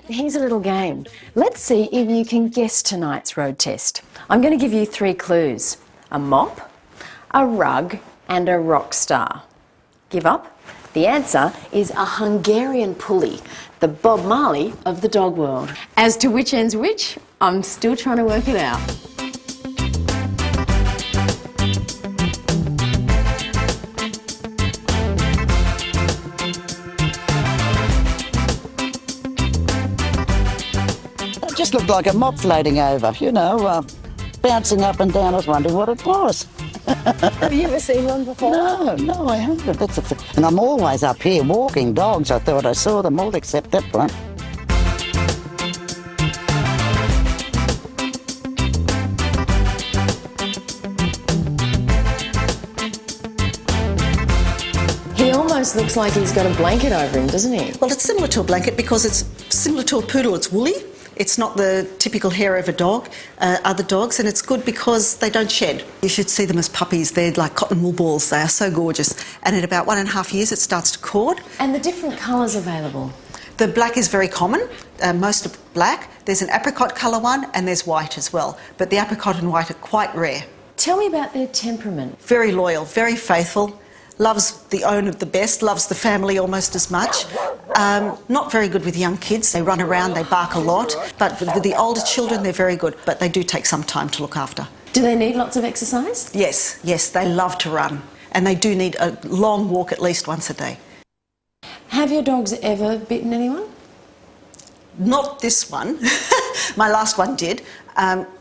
Here's a little game. Let's see if you can guess tonight's road test. I'm going to give you 3 clues. A mop, a rug and a rock star. Give up? The answer is a Hungarian Puli, the Bob Marley of the dog world. As to which end's which, I'm still trying to work it out. It just looked like a mop floating over, you know, bouncing up and down. I was wondering what it was. Have you ever seen one before? No, I haven't. That's the thing. And I'm always up here walking dogs. I thought I saw them all except that one. He almost looks like he's got a blanket over him, doesn't he? Well, it's similar to a blanket because it's similar to a poodle. It's woolly. It's not the typical hair of a dog, other dogs, and it's good because they don't shed. You should see them as puppies. They're like cotton wool balls. They are so gorgeous. And in about 1.5 years, it starts to cord. And the different colours available? The black is very common, most are black. There's an apricot colour one and there's white as well. But the apricot and white are quite rare. Tell me about their temperament. Very loyal, very faithful. Loves the owner the best, loves the family almost as much. Not very good with young kids. They run around, they bark a lot. But with the older children, they're very good. But they do take some time to look after. Do they need lots of exercise? Yes, they love to run. And they do need a long walk at least once a day. Have your dogs ever bitten anyone? Not this one. My last one did.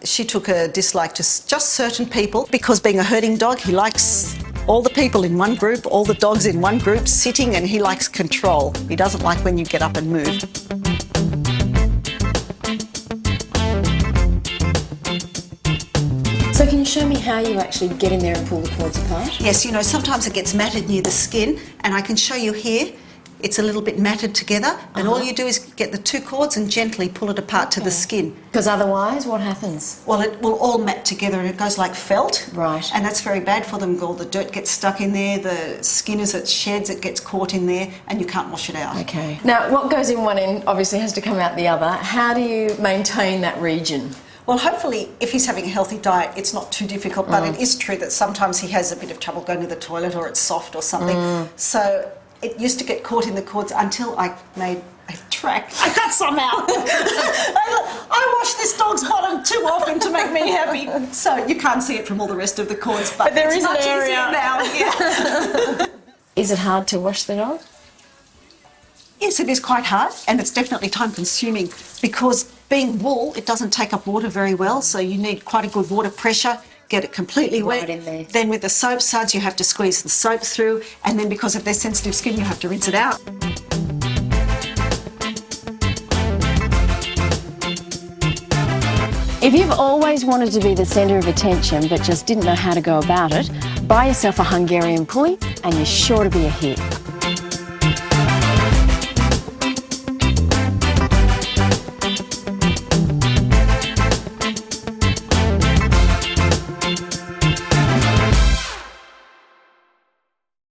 She took a dislike to just certain people because being a herding dog, he likes all the people in one group, all the dogs in one group sitting, and he likes control. He doesn't like when you get up and move. So can you show me how you actually get in there and pull the cords apart? Yes, you know, sometimes it gets matted near the skin, and I can show you here. It's a little bit matted together, and all you do is get the 2 cords and gently pull it apart to the skin. Because otherwise, what happens? Well, it will all mat together and it goes like felt. Right. And that's very bad for them. All the dirt gets stuck in there, the skin as it sheds, it gets caught in there, and you can't wash it out. Okay. Now, what goes in one end obviously has to come out the other. How do you maintain that region? Well, hopefully, if he's having a healthy diet, it's not too difficult, but it is true that sometimes he has a bit of trouble going to the toilet or it's soft or something. So it used to get caught in the cords until I made a track. I got some out. I wash this dog's bottom too often to make me happy. So you can't see it from all the rest of the cords, but there it's is an much area easier now. Yeah. Is it hard to wash the dog? Yes, it is quite hard, and it's definitely time-consuming because being wool, it doesn't take up water very well, so you need quite a good water pressure. Get it completely wet. Right in there. Then with the soap suds, you have to squeeze the soap through, and then because of their sensitive skin, you have to rinse it out. If you've always wanted to be the centre of attention but just didn't know how to go about it, buy yourself a Hungarian Puli and you're sure to be a hit.